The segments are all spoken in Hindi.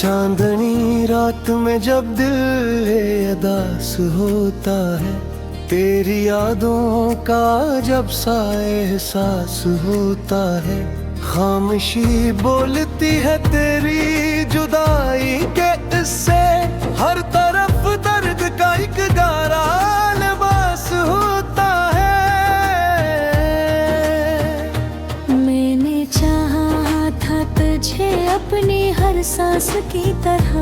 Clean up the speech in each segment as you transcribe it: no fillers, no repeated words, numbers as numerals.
चांदनी रात में जब दिल उदास होता है, तेरी यादों का जब सा एहसास होता है। खामोशी बोलती है तेरी जुदाई के इससे, हर तरफ दर्द का एक गारा लिबास होता है। मैंने चाहा था तुझे अपनी हर सांस की तरह,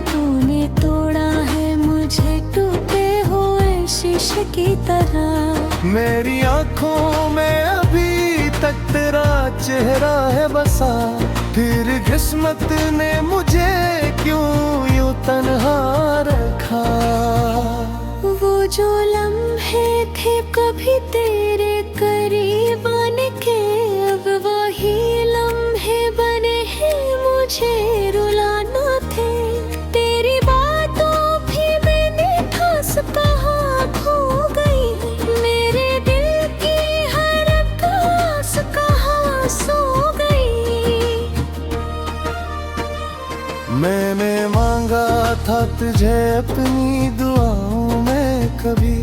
तूने तोड़ा है मुझे टूटे हुए शीशे की तरह। मेरी आंखों में अभी तक तेरा चेहरा है बसा, फिर किस्मत ने मुझे क्यों यूं तन्हा रखा। वो जो लम्हे थे कभी तेरे करीब आने के, अब वही लम्हे बने हैं मुझे रुलाना थे। तेरी बातों भी मैंने ठास कहा खो गई, मेरे दिल की हर आस कहाँ सो गई। मैंने मांगा था तुझे अपनी दुआओं में कभी,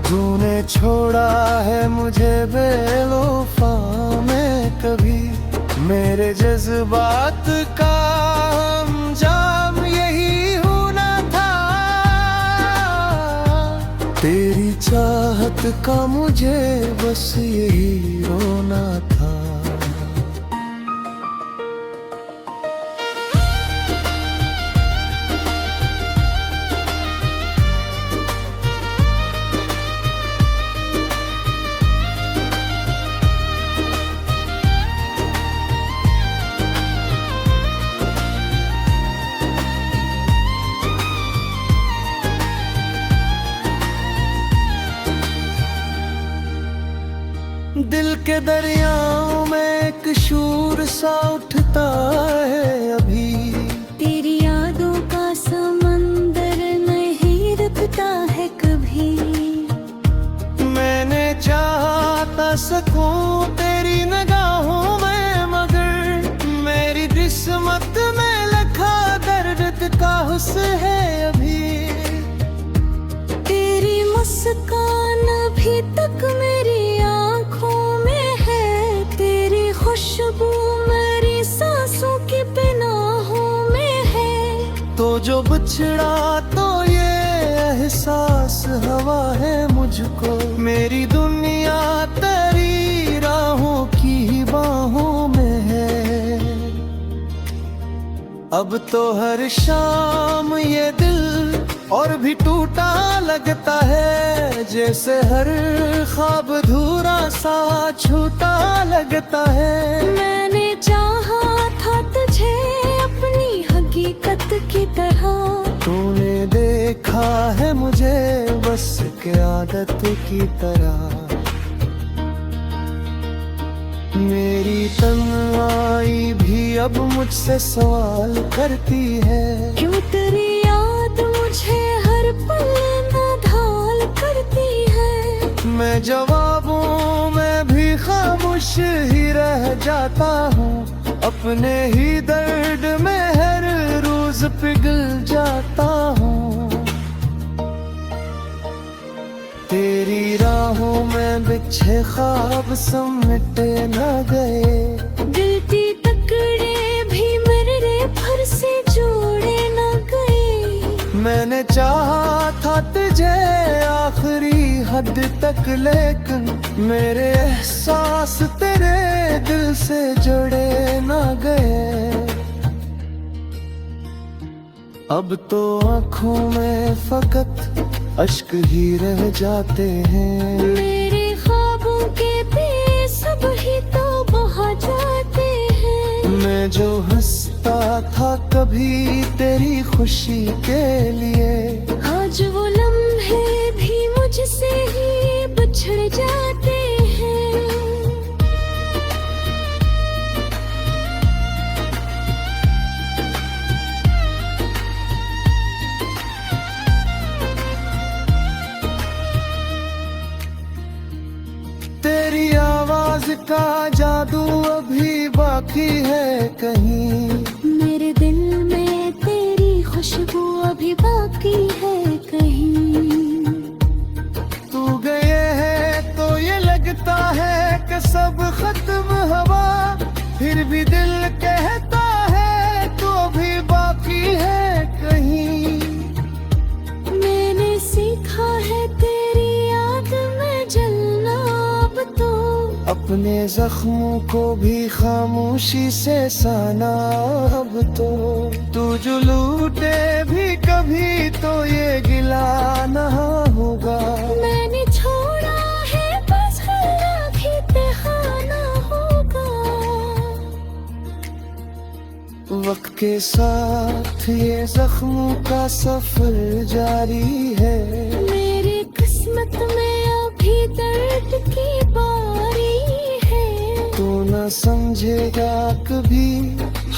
तूने छोड़ा है मुझे बेवफा में कभी। मेरे जज्बात का अंजाम यही होना था, तेरी चाहत का मुझे बस यही रोना था। दिल के दरियाओं में एक शूर सा उठता है अभी, तेरी यादों का समंदर नहीं रुकता है कभी। मैंने चाहता सकूं तेरी निगाहों में, मगर मेरी किस्मत में लिखा दर्द का हुस्न है अभी। तेरी मुस्कान अभी तक मेरी आँखों में है, तेरी खुशबू मेरी सांसों की पनाहों में है। तो जो बिछड़ा तो ये एहसास हवा है मुझको, मेरी दुनिया तेरी राहों की बाहों में है। अब तो हर शाम ये दिल और भी टूटा लगता है, जैसे हर ख्वाब अधूरा सा छूटा लगता है। मैंने चाहा था तुझे अपनी हकीकत की तरह, तूने देखा है मुझे बस के आदत की तरह। मेरी तन्हाई भी अब मुझसे सवाल करती है, क्यों तेरी याद मुझे हर पल नाढाल करती है। मैं जवाबों में भी खामोश ही रह जाता हूँ, अपने ही दर्द में हर रोज पिघल जाता हूँ। तेरी राहों में बिछे ख्वाब समेटे न गए, दिल की टुकड़े भी मेरे फर से जोड़े न गए। मैंने चाहा था तुझे आखिरी हद तक, लेकिन मेरे एहसास तेरे दिल से जुड़े न गए। अब तो आँखों में फकत अश्क ही रह जाते हैं, मेरे ख्वाबों के भी सब ही तो बहा जाते हैं। मैं जो हंसता था कभी तेरी खुशी के लिए, आज वो लम्हे भी मुझसे ही बिछड़ जाते हैं। तेरी आवाज का जादू अभी बाकी है कहीं, मेरे दिल में तेरी सब खत्म हवा, फिर भी दिल कहता है तो भी बाकी है कहीं। मैंने सीखा है तेरी याद में जलना अब तो, अपने जख्मों को भी खामोशी से साना अब तो। तू जो लूटे भी कभी तो ये गिला ना होगा। मैंने छोड़ा है बस हल्ला भी बहाना होगा। वक्त के साथ ये जख्मों का सफर जारी है। मेरी किस्मत में अभी दर्द की बारी है। तू न समझेगा कभी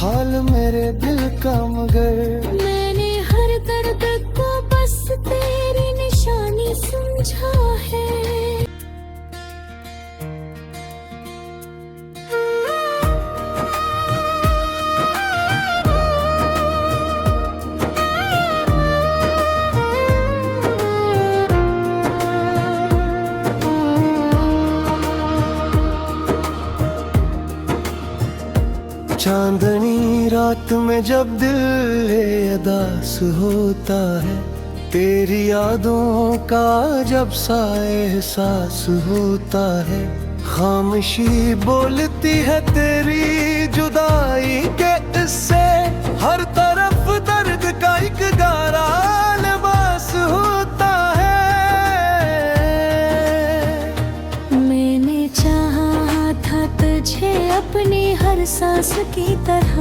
हाल मेरे दिल का, मगर मैंने हर दर्द को बस तेरी निशानी समझा है। चांदनी रात में जब दिल उदास होता है, तेरी यादों का जब सा एहसास होता है। खामोशी बोलती है तेरी जुदाई के इससे, हर तरफ दर्द का एक गारा लिबास होता है। मैंने चाहा था तुझे अपनी हर सांस की तरह,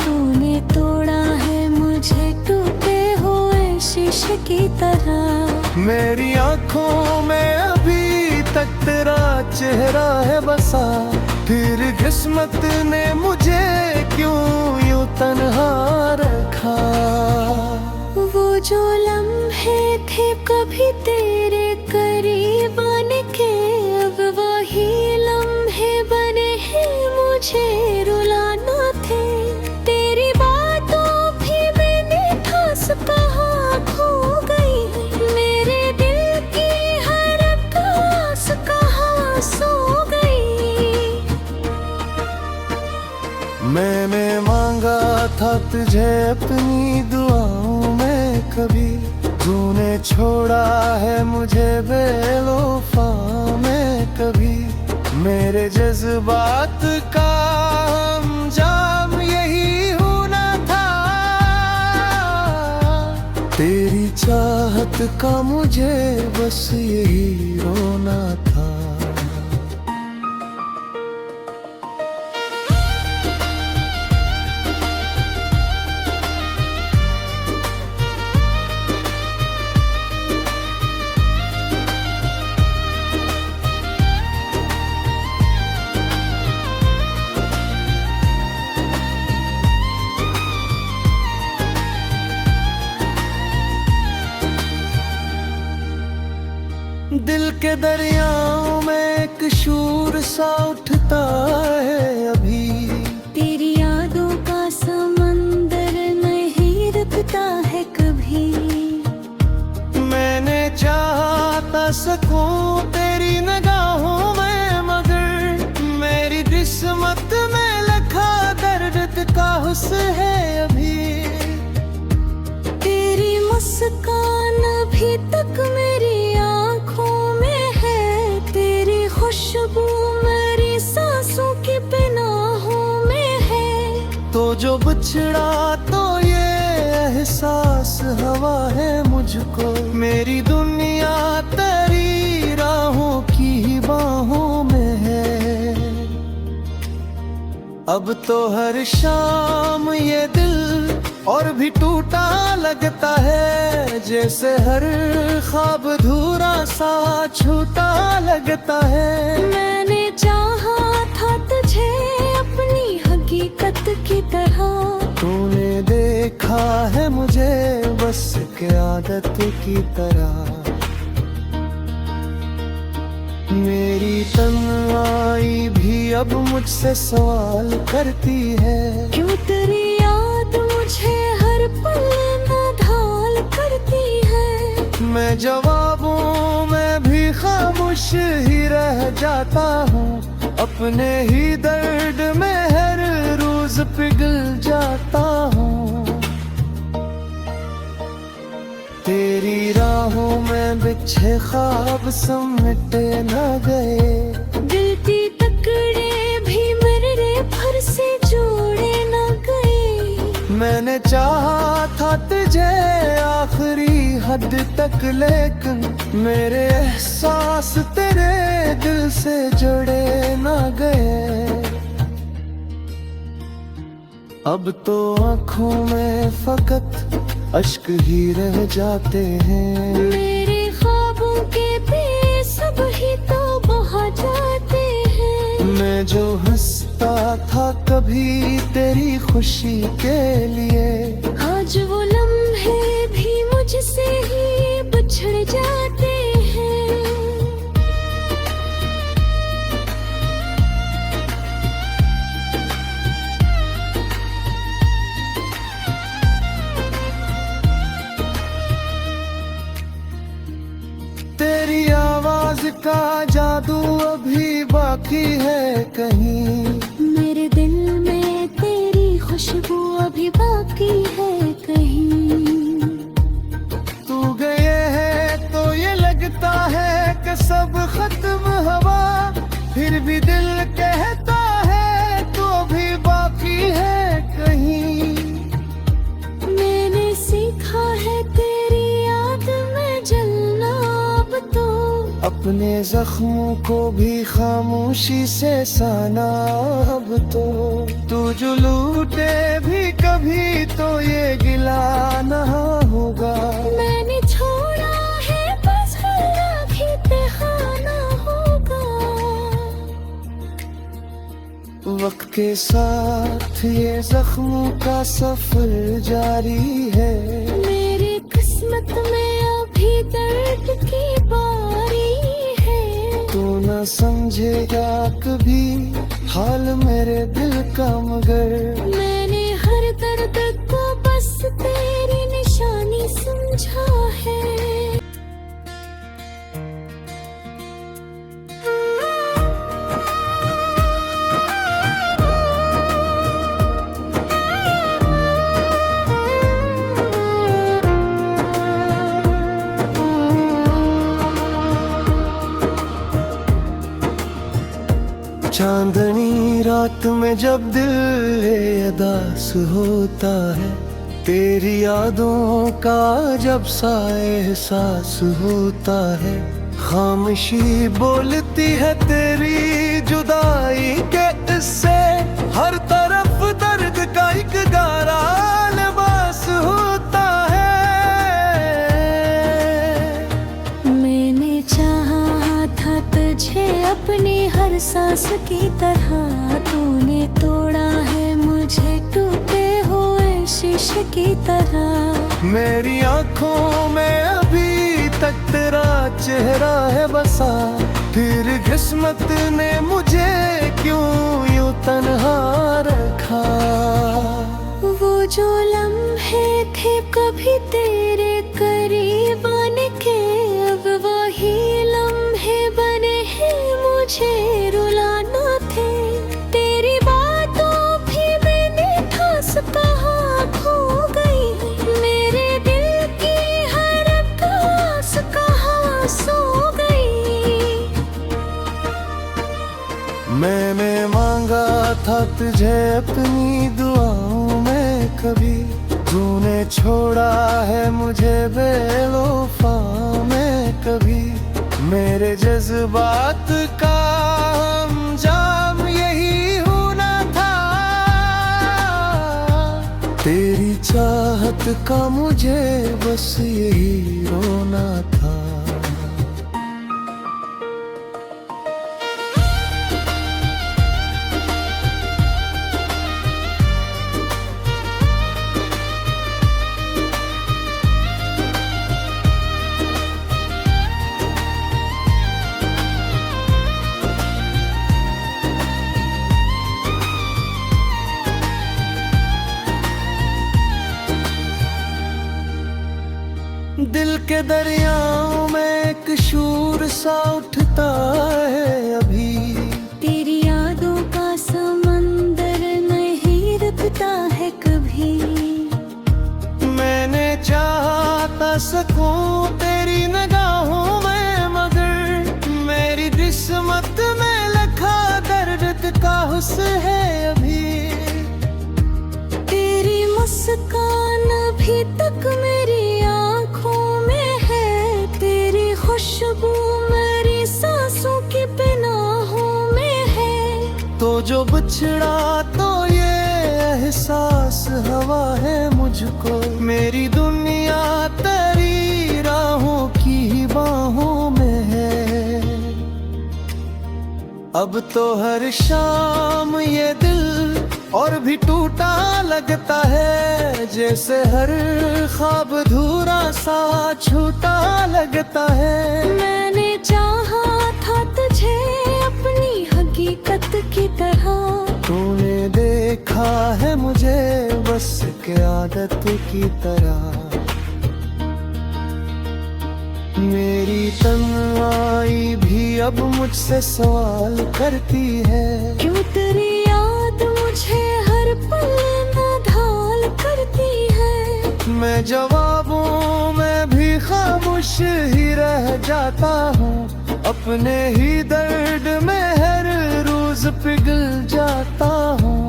तूने तोड़ा है मुझे टूटे हुए शीशे की तरह। मेरी आंखों में अभी तक तेरा चेहरा है बसा, फिर किस्मत ने मुझे क्यों यूं तन्हा रखा। वो जो लम्हे थे कभी तेरे करीब आने के, अब वही लम्हे बने हैं मुझे रुलाना थे। तेरी बातों भी मैंने ठास कहाँ खो गई, मेरे दिल की हर आस कहाँ सो गई। मैंने मांगा था तुझे अपनी दुआओं में कभी, तूने छोड़ा है मुझे बेवफा में कभी। मेरे जज्बात का अंजाम यही होना था, तेरी चाहत का मुझे बस यही रोना था। दिल के दरियाओं में एक शूर सा उठता है अभी, तेरी यादों का समंदर नहीं रुकता है कभी। मैंने चाहता सकूं तेरी निगाहों में, मगर मेरी किस्मत में लिखा दर्द का हुस्न है अभी। तेरी मुस्कान अभी तक मेरी आँखों में है, तेरी खुशबू मेरी सांसों की पनाहों में है। तो जो बिछड़ा तो ये एहसास हवा है मुझको, मेरी दुनिया तेरी राहों की बाहों में है। अब तो हर शाम ये दिल और भी टूटा लगता है, जैसे हर ख्वाब धूरा सा छूटा लगता है। मैंने चाहा था तुझे अपनी हकीकत की तरह, तूने देखा है मुझे बस के आदत की तरह। मेरी तन्हाई भी अब मुझसे सवाल करती है, क्यों तेरी याद मुझे हर पल नाढाल करती है। मैं जवाबों में भी खामोश ही रह जाता हूँ, अपने ही दर्द में हर रोज पिघल जाता हूँ। तेरी राहों में बिछे ख्वाब समेटे न गए, दिल की तकड़े भी मेरे फर से जोड़े न गए। मैंने चाहा था तुझे आखिरी हद तक, लेकिन मेरे एहसास तेरे दिल से जुड़े न गए। अब तो आँखों में फकत अश्क ही रह जाते हैं। मेरे ख्वाबों के भी सब ही तो बहा जाते हैं। मैं जो हंसता था कभी तेरी खुशी के लिए, आज वो लम्हे भी मुझसे ही बिछड़ जाते हैं। तेरी आवाज का जादू अभी बाकी है कहीं, मेरे दिल में तेरी खुशबू अभी बाकी है कहीं। तू गए है तो ये लगता है कि सब खत्म हवा, फिर भी दिल कहता है तो भी बाकी है कहीं। मैंने सीखा है तेरी याद में जलना अब तो, अपने जख्मों को भी खामोशी से साना अब तो। तू जो लूटे भी कभी तो ये गिला ना होगा। मैंने छोड़ा है बस हल्ला भी बहाना होगा। वक्त के साथ ये जख्मों का सफर जारी है। मेरी किस्मत में अभी दर्द की बारी है। तू न समझेगा कभी हाल मेरे दिल का, मगर मैंने हर दर्द को बस तेरी निशानी समझा है। चांदनी रात में जब दिल उदास होता है, तेरी यादों का जब सा एहसास होता है। खामोशी बोलती है तेरी जुदाई के इससे, हर तरफ दर्द का एक गारा लिबास होता है। मैंने चाहा था तुझे अपनी हर सांस की तरह, तूने तोड़ा है मुझे टूटे हुए शीशे की तरह। मेरी आंखों में अभी तक तेरा चेहरा है बसा, फिर किस्मत ने मुझे क्यों यूं तन्हा रखा। वो जो लम्हे थे कभी तेरे करीब आने के, अब वही लम्हे बने हैं मुझे रुलाना थे। तेरी बातों भी मैंने ठास कहा खो गई, मेरे दिल की हर आस कहाँ सो गई। मैंने मांगा था तुझे अपनी दुआओं में कभी, तूने छोड़ा है मुझे बेवफा में कभी। मेरे जज्बात का अंजाम यही होना था, तेरी चाहत का मुझे बस यही रोना था। दिल के दरियाओं में एक शूर सा उठता है अभी, तेरी याद सकूं तेरी निगाहों में, मगर मेरी किस्मत में लिखा दर्द का हुस्न है अभी। तेरी मुस्कान अभी तक मेरी आंखों में है, तेरी खुशबू मेरी सांसों की पनाहों में है। तो जो बिछड़ा तो ये एहसास हवा है मुझको, मेरी दुनिया तेरी राहों की बाहों में है। अब तो हर शाम ये दिल और भी टूटा लगता है, जैसे हर ख्वाब अधूरा सा छूटा लगता है। मैंने चाहा था तुझे अपनी हकीकत की तरह, तूने देखा है मुझे बस के आदत की तरह। मेरी तन्हाई भी अब मुझसे सवाल करती है, क्यों तेरी याद मुझे हर पल नाढाल करती है। मैं जवाबों में भी खामोश ही रह जाता हूँ, अपने ही दर्द में हर रोज पिघल जाता हूँ।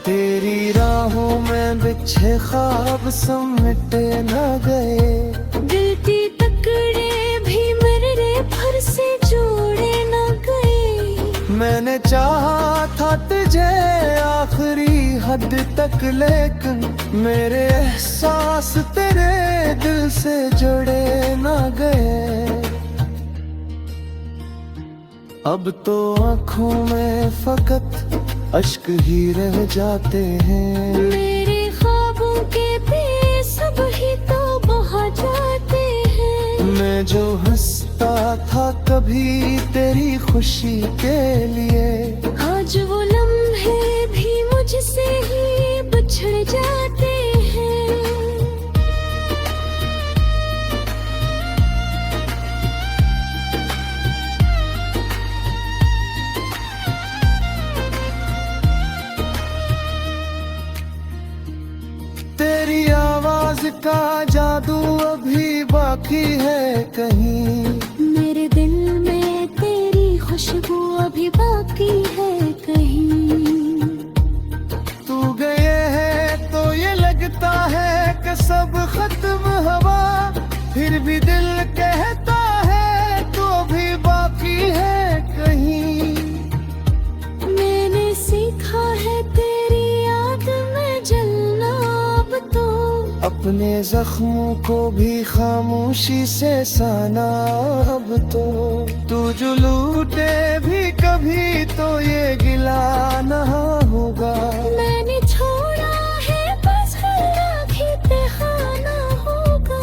तेरी राहों में बिछे ख्वाब समेटे न गए, दिल की तकड़े भी मेरे फर से जोड़े न गए। मैंने चाहा था तुझे आखिरी हद तक, लेकिन मेरे एहसास तेरे दिल से जुड़े न गए। अब तो आँखों में फकत अश्क ही रह जाते हैं, मेरे ख्वाबों के भी सब ही तो बहा जाते हैं। मैं जो हंसता था कभी तेरी खुशी के लिए, आज वो लम्हे भी मुझसे ही बिछड़ जाते हैं। तेरी आवाज का जादू अभी बाकी है कहीं, मेरे दिल में तेरी खुशबू अभी बाकी है कहीं। तू गए है तो ये लगता है कि सब खत्म हवा, फिर भी दिल कहता है तू अभी बाकी है कहीं। मैंने सीखा है तेरी याद में जलना अब तो, अपने जख्मों को भी खामोशी से साना अब तो। तू जो लूटे भी कभी तो ये गिला ना होगा, मैंने छोड़ा है बस ही बहाना होगा।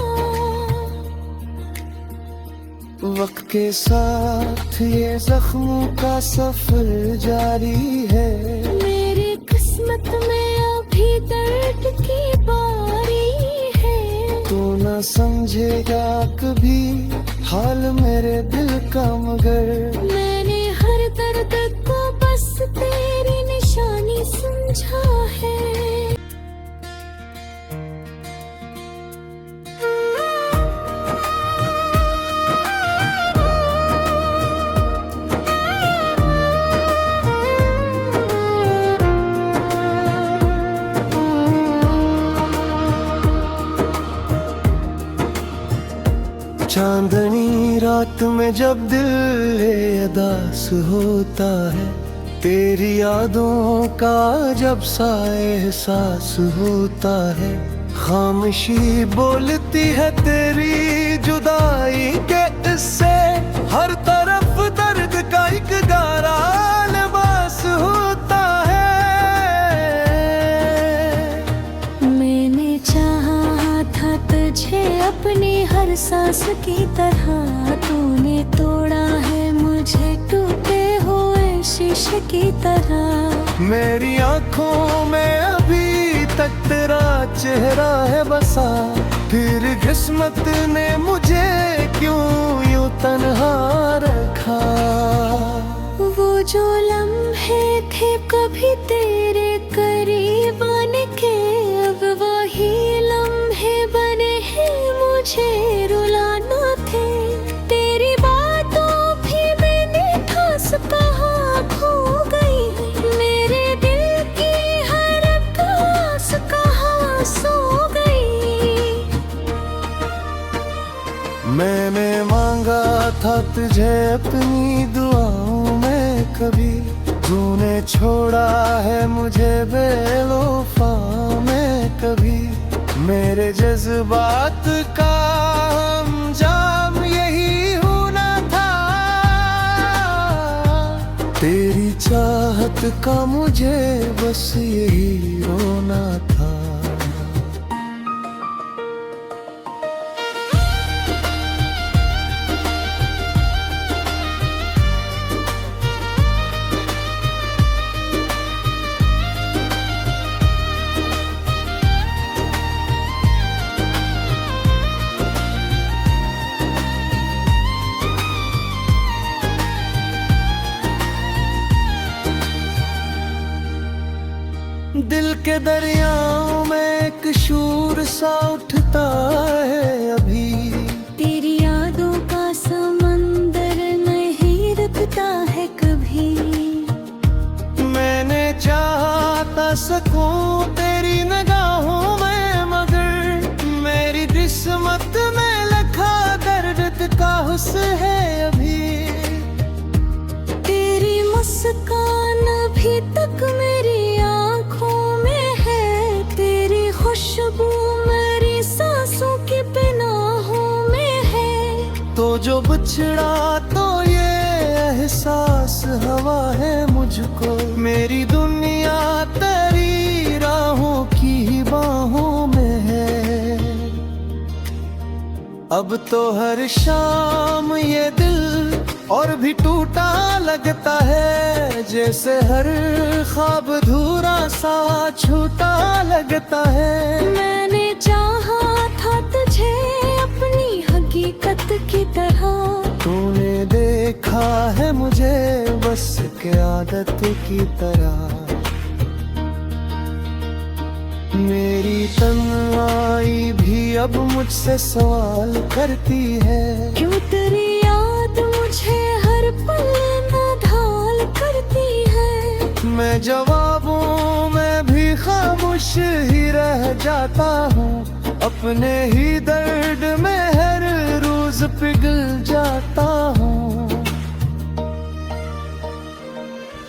वक्त के साथ ये जख्मों का सफर जारी है, मेरी किस्मत में अभी दर्द की बारी है। तू न समझेगा कभी हाल मेरे दिल का, मगर मैंने हर दर्द को बस तेरी निशानी समझा है। चांदनी रात में जब दिल उदास होता है, तेरी यादों का जब सा एहसास होता है। खामोशी बोलती है तेरी जुदाई के इससे, हर तरफ दर्द का एक गारा लिबास होता है। मैंने चाहा था तुझे अपनी हर सांस की तरह, तूने तोड़ा है मुझे टूटे हुए शीशे की तरह। मेरी आंखों में अभी तक तेरा चेहरा है बसा, फिर किस्मत ने मुझे क्यों यूं तन्हा रखा। वो जो लम्हे थे कभी तेरे करीब आने के, अब वही अपनी दुआओं में कभी तूने छोड़ा है मुझे बेवफा में कभी। मेरे जज्बात का अंजाम यही होना था, तेरी चाहत का मुझे बस यही रोना था। दिल के दरियाओं में एक शूर सा उठता है अभी, तेरी यादों का समंदर नहीं रुकता है कभी। मैंने चाहता सकूं तेरी निगाहों में, मगर मेरी किस्मत में लिखा दर्द का हुस है अभी। तेरी मुस्कान अभी तक मेरी खुशबू मेरी सांसों की पनाहों में है। तो जो बिछड़ा तो ये एहसास हवा है मुझको, मेरी दुनिया तेरी राहों की बाहों में है। अब तो हर शाम ये दिल और भी टूटा लगता है, जैसे हर ख्वाब धूरा सा छूटा लगता है। मैंने चाहा था तुझे अपनी हकीकत की तरह, तूने देखा है मुझे बस के आदत की तरह। मेरी तन्हाई भी अब मुझसे सवाल करती है, क्यों तेरी याद मुझे हर पल नाढाल करती है। मैं जवाबों में भी खामोश ही रह जाता हूँ, अपने ही दर्द में हर रोज पिघल जाता हूँ।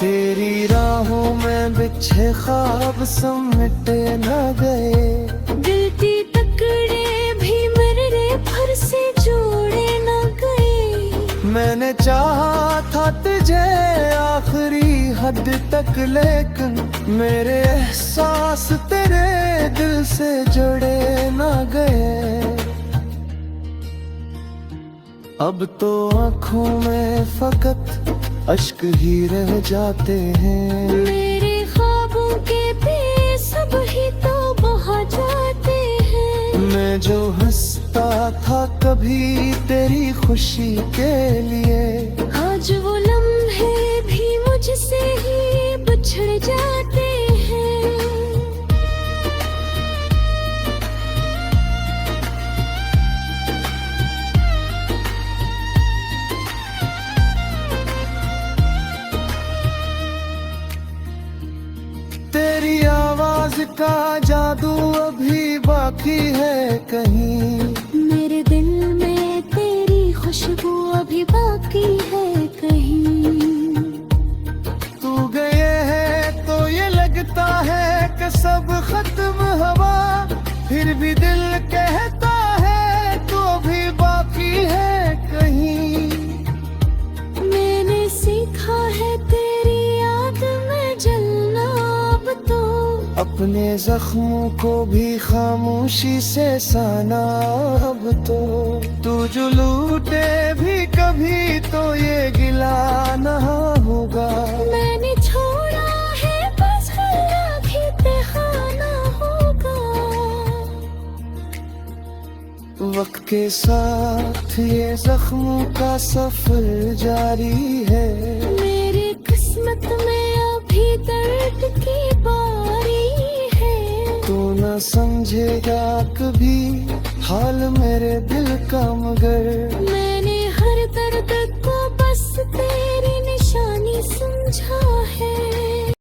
तेरी राहों में बिछे ख्वाब समेटे न गए, दिल की टुकड़े भी मेरे फर से जोड़े न गए। मैंने चाहा था तुझे आखिरी हद तक, लेकिन मेरे एहसास तेरे दिल से जुड़े न गए। अब तो आँखों में फकत अश्क ही रह जाते हैं, मेरे ख्वाबों के भी सब ही तो बहा जाते हैं। मैं जो हंसता था कभी तेरी खुशी के लिए, आज वो लम्हे भी मुझसे ही बिछड़ जाते हैं। तेरी आवाज का जादू अभी बाकी है कहीं, मेरे दिल में तेरी खुशबू अभी बाकी है कहीं। तू गए है तो ये लगता है कि सब खत्म हवा, फिर भी दिल कहता है तो भी बाकी है कहीं। मैंने सीखा है तेरी याद में जलना अब तो, अपने जख्मों को भी खामोशी से साना अब तो। तू जो लूटे भी कभी तो ये गिला ना होगा, मैंने छोड़ा है बस अल्लाह भी बहाना होगा। वक्त के साथ ये जख्मों का सफर जारी है, मेरी किस्मत में अभी दर्द की बारी है। तू न समझेगा कभी हाल मेरे दिल का, मगर मैंने हर दर्द को बस तेरी निशानी समझा है।